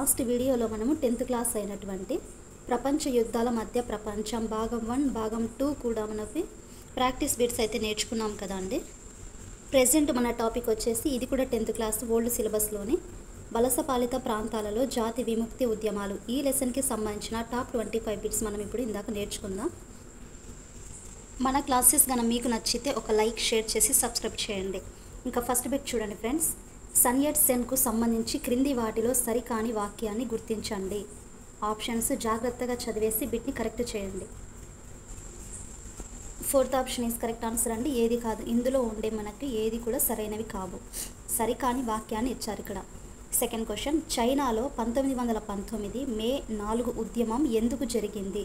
Last వీడియోలో మనము 10th class అయినటువంటి ప్రపంచ యుద్ధాల మధ్య ప్రపంచం భాగం 1 భాగం 2 కూడా మనకి ప్రాక్టీస్ బిట్స్ అయితే నేర్చుకున్నాం కదండి. ప్రెజెంట్ మన టాపిక్ వచ్చేసి ఇది కూడా 10th క్లాస్ ఓల్డ్ సిలబస్లోని వలసపాలిత ప్రాంతాలలో జాతి విముక్తి ఉద్యమాలు. ఈ లెసన్కి సంబంధించిన టాప్ 25 బిట్స్ మనం ఇప్పుడు ఇందాక నేర్చుకుందాం. మన క్లాసెస్ కనుక మీకు నచ్చితే ఒక లైక్ షేర్ చేసి సబ్స్క్రైబ్ చేయండి. ఇంకా ఫస్ట్ బిట్ చూడండి ఫ్రెండ్స్. సన్ యట్ సెన్కు సంబంధించి క్రింది వాటిలో సరికాని వాక్యాన్ని గుర్తించండి. ఆప్షన్స్ జాగ్రత్తగా చదివేసి బిట్ని కరెక్ట్ చేయండి. Fourth option is correct answer అండి. ఏది కాదు, ఇందులో ఉండే మనకి ఏది కూడా సరైనవి కావు. సరికాని వాక్యాన్ని ఇచ్చారు ఇక్కడ. సెకండ్ క్వశ్చన్, చైనాలో 1919 మే 4 ఉద్యమం ఎందుకు జరిగింది?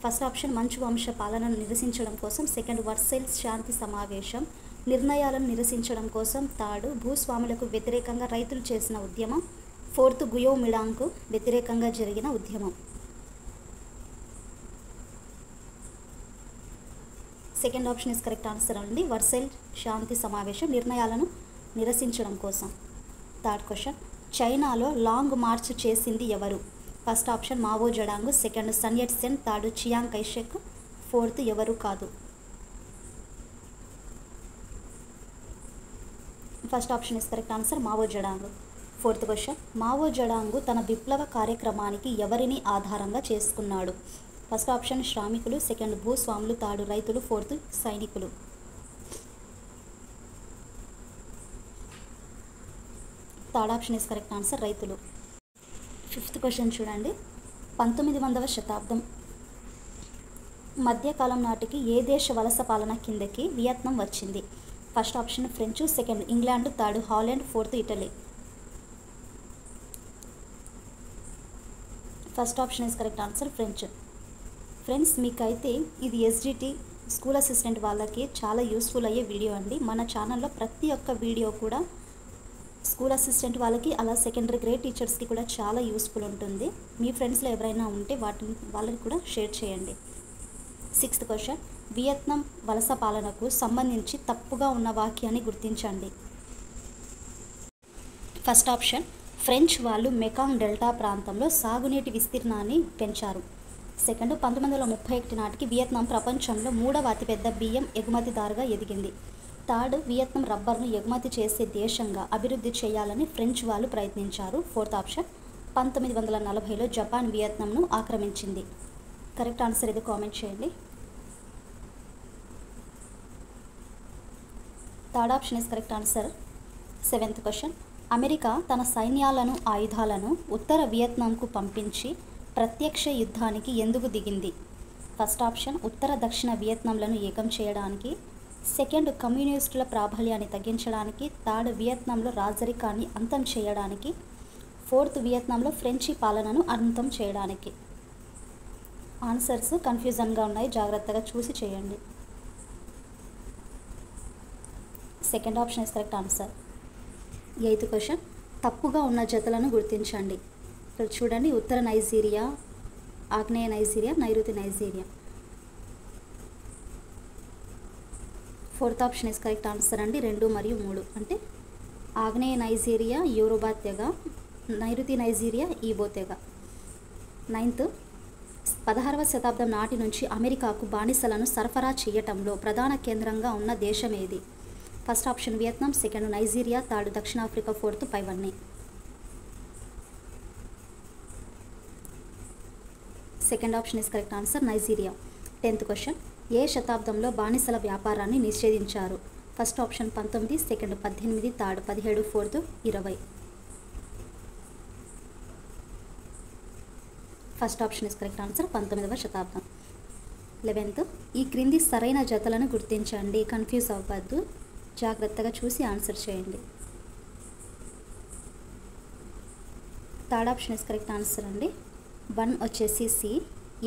ఫస్ట్ ఆప్షన్ మంచు వంశ పాలనను నిరసించడం కోసం, సెకండ్ వర్సైల్స్ శాంతి సమావేశం, నిర్ణయాలను నిరసించడం కోసం, థర్డ్ భూస్వాములకు వ్యతిరేకంగా రైతులు చేసిన ఉద్యమం, ఫోర్త్ గుయోమిడాంగ్కు వ్యతిరేకంగా జరిగిన ఉద్యమం. Second option is correct answer అండి. వర్సైల్ శాంతి సమావేశం, నిర్ణయాలను నిరసించడం కోసం. థర్డ్ క్వశ్చన్, చైనాలో లాంగ్ మార్చ్ చేసింది ఎవరు? First option Mao Zedong, second Sun Yat Sen, third Chiang Kai-shek, fourth ఎవరు కాదు. First option is correct answer Mao Zedong. Fourth question, Mao Zedong తన విప్లవ కార్యక్రమానికి ఎవరిని ఆధారంగా చేసుకున్నాడు? ఫస్ట్ ఆప్షన్ శ్రామికులు, సెకండ్ భూస్వాములు, థర్డ్ రైతులు, ఫోర్త్ సైనికులు. Third option is correct answer రైతులు. ఫిఫ్త్ క్వశ్చన్ చూడండి. 19వ శతాబ్దం మధ్యకాలం నాటికి ఏ దేశ వలస పాలన కిందకి వియత్నాం వచ్చింది? First option French, second England, third Holland, fourth Italy. First option is correct answer French. Friends, మీకైతే ఇది ఎస్జిటి స్కూల్ అసిస్టెంట్ వాళ్ళకి చాలా యూస్ఫుల్ అయ్యే వీడియో అండి. మన ఛానల్లో ప్రతి ఒక్క వీడియో కూడా స్కూల్ అసిస్టెంట్ వాళ్ళకి, అలా సెకండరీ గ్రేడ్ టీచర్స్కి కూడా చాలా యూస్ఫుల్ ఉంటుంది. మీ ఫ్రెండ్స్లో ఎవరైనా ఉంటే వాళ్ళకి కూడా షేర్ చేయండి. సిక్స్త్ క్వశ్చన్, వియత్నాం వలస పాలనకు సంబంధించి తప్పుగా ఉన్న వాక్యాన్ని గుర్తించండి. ఫస్ట్ ఆప్షన్, ఫ్రెంచ్ వాళ్ళు మెకాంగ్ డెల్టా ప్రాంతంలో సాగునీటి విస్తీర్ణాన్ని పెంచారు. సెకండ్, 1931 నాటికి వియత్నాం ప్రపంచంలో 3వ అతిపెద్ద బియ్యం ఎగుమతిదారుగా ఎదిగింది. థర్డ్, వియత్నాం రబ్బర్ను ఎగుమతి చేసే దేశంగా అభివృద్ధి చేయాలని ఫ్రెంచ్ వాళ్ళు ప్రయత్నించారు. ఫోర్త్ ఆప్షన్, 1940లో జపాన్ వియత్నాంను ఆక్రమించింది. కరెక్ట్ ఆన్సర్ ఇది కామెంట్ చేయండి. Third option is correct answer. Seventh question, America తన సైన్యాలను ఆయుధాలను ఉత్తర వియత్నాంకు పంపించి ప్రత్యక్ష యుద్ధానికి ఎందుకు దిగింది? ఫస్ట్ ఆప్షన్ ఉత్తర దక్షిణ వియత్నాంలను ఏకం చేయడానికి, సెకండ్ కమ్యూనిస్టుల ప్రాబల్యాన్ని తగ్గించడానికి, థర్డ్ వియత్నాంలో రాజరికాన్ని అంతం చేయడానికి, ఫోర్త్ వియత్నాంలో ఫ్రెంచి పాలనను అంతం చేయడానికి. ఆన్సర్స్ కన్ఫ్యూజన్గా ఉన్నాయి, జాగ్రత్తగా చూసి చేయండి. Second option is correct answer. Eighth question, తప్పుగా ఉన్న జతలను గుర్తించండి. ఇక్కడ చూడండి, ఉత్తర నైజీరియా, ఆగ్నేయ నైజీరియా, నైరుతి Nigeria. Fourth option is correct answer అండి. 2 మరియు 3 అంటే ఆగ్నేయ నైజీరియా యోరుబా తెగ, నైరుతి నైజీరియా ఈబో తెగ. నైన్త్, 16వ శతాబ్దం నాటి నుంచి అమెరికాకు బానిసలను సరఫరా చేయటంలో ప్రధాన కేంద్రంగా ఉన్న దేశం ఏది? First option Vietnam, second Nigeria, third దక్షిణాఫ్రికా, ఫోర్త్ పైవన్నీ. Second option is correct answer Nigeria. 10th question, ఏ శతాబ్దంలో బానిసల వ్యాపారాన్ని నిషేధించారు? First option 19, second 18, third 17, fourth 20. First option is correct answer 19వ శతాబ్దం. 11th, ఈ క్రింది సరైన జతలను గుర్తించండి. కన్ఫ్యూజ్ అవ్వద్దు, జాగ్రత్తగా చూసి ఆన్సర్ చేయండి. Third option is correct answer అండి. 1 వచ్చేసి సి,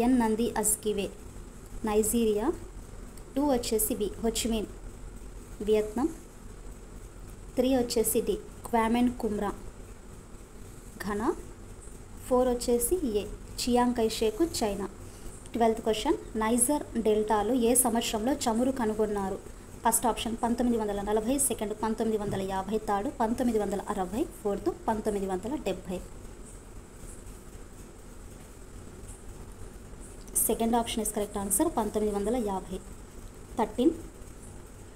ఎన్ నంది అజ్కివే నైజీరియా, 2 వచ్చేసి బి హొచిమిన్ వియత్నాం, 3 వచ్చేసి డి క్వామెన్ కుమ్రా ఘనా, 4 వచ్చేసి ఏ Chiang Kai-shek China. 12th question, Niger డెల్టాలో ఏ సంవత్సరంలో చమురు కనుగొన్నారు? First option 1940, second 1950, third 1960, fourth 1970. Second option is correct answer 1950. 13.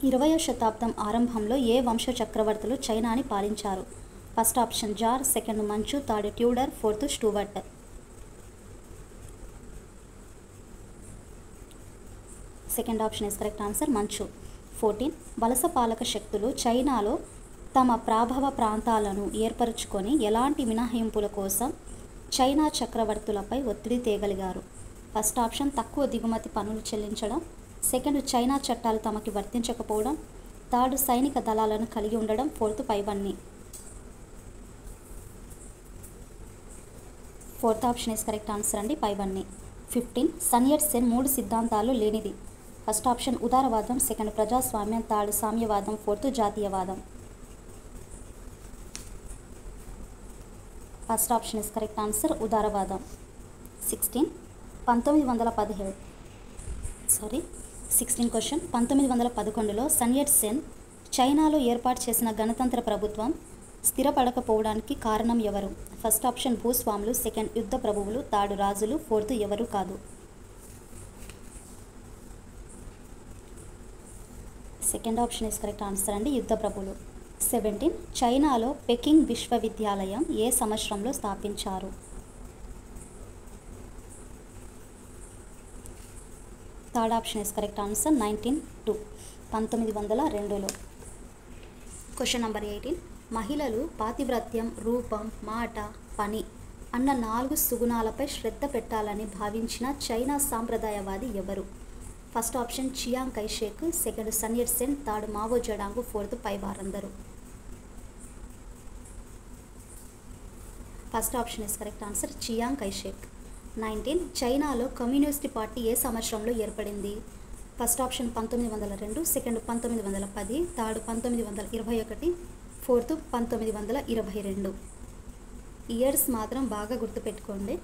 20వ శతాబ్దం ఆరంభంలో ఏ వంశ చక్రవర్తులు చైనాని పాలించారు? First option tsar, second Manchu, third Tudor, fourth Stuart. Second option is correct answer Manchu. 14. వలస పాలక శక్తులు చైనాలో తమ ప్రాభవ ప్రాంతాలను ఏర్పరచుకొని ఎలాంటి మినహాయింపుల కోసం చైనా చక్రవర్తులపై ఒత్తిడి తేగలిగారు? ఫస్ట్ ఆప్షన్ తక్కువ దిగుమతి పన్నులు చెల్లించడం, సెకండ్ చైనా చట్టాలు తమకి వర్తించకపోవడం, థర్డ్ సైనిక దళాలను కలిగి ఉండడం, ఫోర్త్ పైవన్నీ. Fourth option is correct answer అండి, పైవన్నీ. 15. సన్ యట్ సెన్ 3 సిద్ధాంతాలు లేనిది? ఫస్ట్ ఆప్షన్ ఉదారవాదం, సెకండ్ ప్రజాస్వామ్యం, థర్డ్ సామ్యవాదం, ఫోర్త్ జాతీయవాదం. First option is correct answer ఉదారవాదం. 16. 16 క్వశ్చన్. 1911లో సన్ యట్ సెన్ చైనాలో ఏర్పాటు చేసిన గణతంత్ర ప్రభుత్వం స్థిరపడకపోవడానికి కారణం ఎవరు? ఫస్ట్ ఆప్షన్ భూస్వాములు, సెకండ్ యుద్ధ ప్రభువులు, థర్డ్ రాజులు, ఫోర్త్ ఎవరు కాదు. Second option is correct answer అండి, యుద్ధ ప్రభువులు. 17. చైనాలో పెకింగ్ విశ్వవిద్యాలయం ఏ సంవత్సరంలో స్థాపించారు? Third option is correct answer 1902. Question number 18. మహిళలు పాతివ్రత్యం, రూపం, మాట, పని అన్న 4 సుగుణాలపై శ్రద్ధ పెట్టాలని భావించిన చైనా సాంప్రదాయవాది ఎవరు? First option Chiang Kai-shek, second Sun Yat Sen, third Mao Zedong, fourth పై వారందరూ. First option is correct answer Chiang Kai-shek. 19. చైనాలో కమ్యూనిస్ట్ పార్టీ ఏ సంవత్సరంలో ఏర్పడింది? First option 1902, second 1910, third 1921, fourth 1922. Years మాత్రం బాగా గుర్తుపెట్టుకోండి.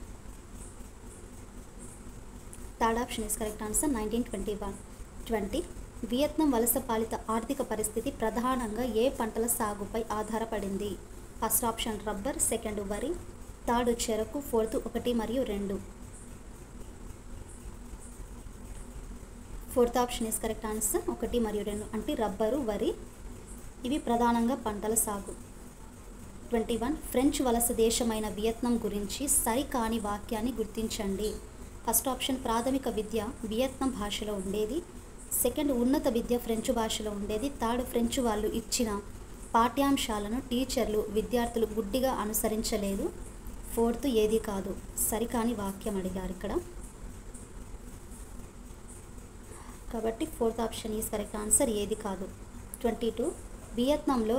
Third option is correct answer 1921. 20. Vietnam వలస పాలిత ఆర్థిక పరిస్థితి ప్రధానంగా ఏ పంటల సాగుపై ఆధారపడింది? ఫస్ట్ ఆప్షన్ రబ్బర్, సెకండ్ వరి, థర్డ్ చెరకు, ఫోర్త్ 1 మరియు 2. Fourth option is correct answer 1 మరియు 2 అంటే రబ్బరు, వరి ఇవి ప్రధానంగా పంటల సాగు. 21. ఫ్రెంచ్ వలస దేశమైన వియత్నాం గురించి సరికాని వాక్యాన్ని గుర్తించండి. ఫస్ట్ ఆప్షన్ ప్రాథమిక విద్య వియత్నాం భాషలో ఉండేది, సెకండ్ ఉన్నత విద్య ఫ్రెంచ్ భాషలో ఉండేది, థర్డ్ ఫ్రెంచ్ వాళ్ళు ఇచ్చిన పాఠ్యాంశాలను టీచర్లు విద్యార్థులు గుడ్డిగా అనుసరించలేదు, ఫోర్త్ ఏది కాదు. సరికాని వాక్యం అడిగారు ఇక్కడ కాబట్టి fourth option is correct answer ఏది కాదు. 22. వియత్నాంలో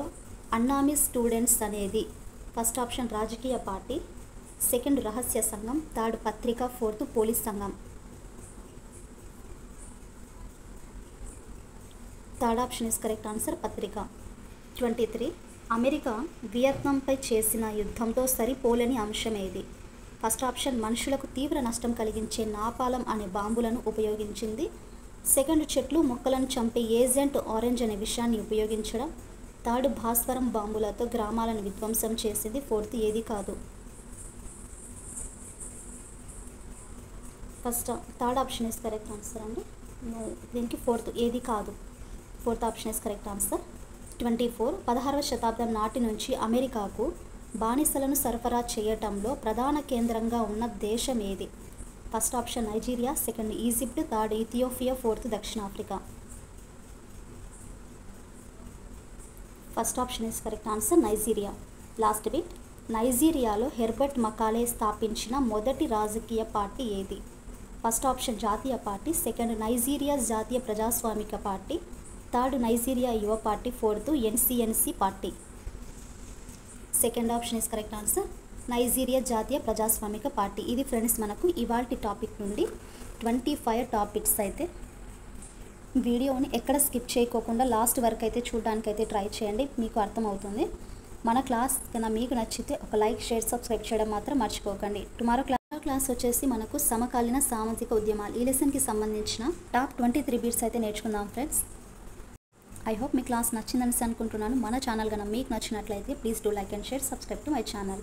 అన్నామీ స్టూడెంట్స్ అనేది ఫస్ట్ ఆప్షన్ రాజకీయ పార్టీ, సెకండ్ రహస్య సంఘం, థర్డ్ పత్రిక, ఫోర్త్ పోలీస్ సంఘం. Third option is correct answer పత్రిక. 23. అమెరికా వియత్నాంపై చేసిన యుద్ధంతో సరిపోలేని అంశం ఏది? ఫస్ట్ ఆప్షన్ మనుషులకు తీవ్ర నష్టం కలిగించే నాపాలం అనే బాంబులను ఉపయోగించింది, సెకండ్ చెట్లు మొక్కలను చంపే ఏజెంట్ ఆరెంజ్ అనే విషయాన్ని ఉపయోగించడం, థర్డ్ భాస్వరం బాంబులతో గ్రామాలను విధ్వంసం చేసింది, ఫోర్త్ ఏది కాదు. Third option is correct answer అండి, దీనికి ఫోర్త్ ఏది కాదు. Fourth option is correct answer. 24. 16వ శతాబ్దం నాటి నుంచి అమెరికాకు బానిసలను సరఫరా చేయటంలో ప్రధాన కేంద్రంగా ఉన్న దేశం ఏది? First option Nigeria, second Egypt, third Ethiopia, fourth దక్షిణాఫ్రికా. First option is correct answer Nigeria. Last bit. నైజీరియాలో హెర్బర్ట్ మకాలే స్థాపించిన మొదటి రాజకీయ పార్టీ ఏది? ఫస్ట్ ఆప్షన్ జాతీయ పార్టీ, సెకండ్ నైజీరియా జాతీయ ప్రజాస్వామిక పార్టీ, థర్డ్ నైజీరియా యువ party, fourth NCNC party. Second option is correct answer Nigeria జాతీయ ప్రజాస్వామిక పార్టీ. ఇది ఫ్రెండ్స్ మనకు ఇవాల్టి టాపిక్ నుండి 25 టాపిక్స్ అయితే వీడియోని ఎక్కడ స్కిప్ చేయకోకుండా లాస్ట్ వరకు అయితే చూడడానికైతే ట్రై చేయండి, మీకు అర్థమవుతుంది. మన క్లాస్ కన్నా మీకు నచ్చితే ఒక లైక్, షేర్, సబ్స్క్రైబ్ చేయడం మాత్రం మర్చిపోకండి. టుమారో క్లాస్ వచ్చేసి మనకు సమకాలీన సామాజిక ఉద్యమాలు ఈ లెసన్కి సంబంధించిన టాప్ 23 బిట్స్ అయితే నేర్చుకుందాం friends. I hope me class నచ్చిందని అనుకుంటున్నాను. మన ఛానల్ కనుక మీకు నచ్చినట్లయితే please do like and share, subscribe to my channel.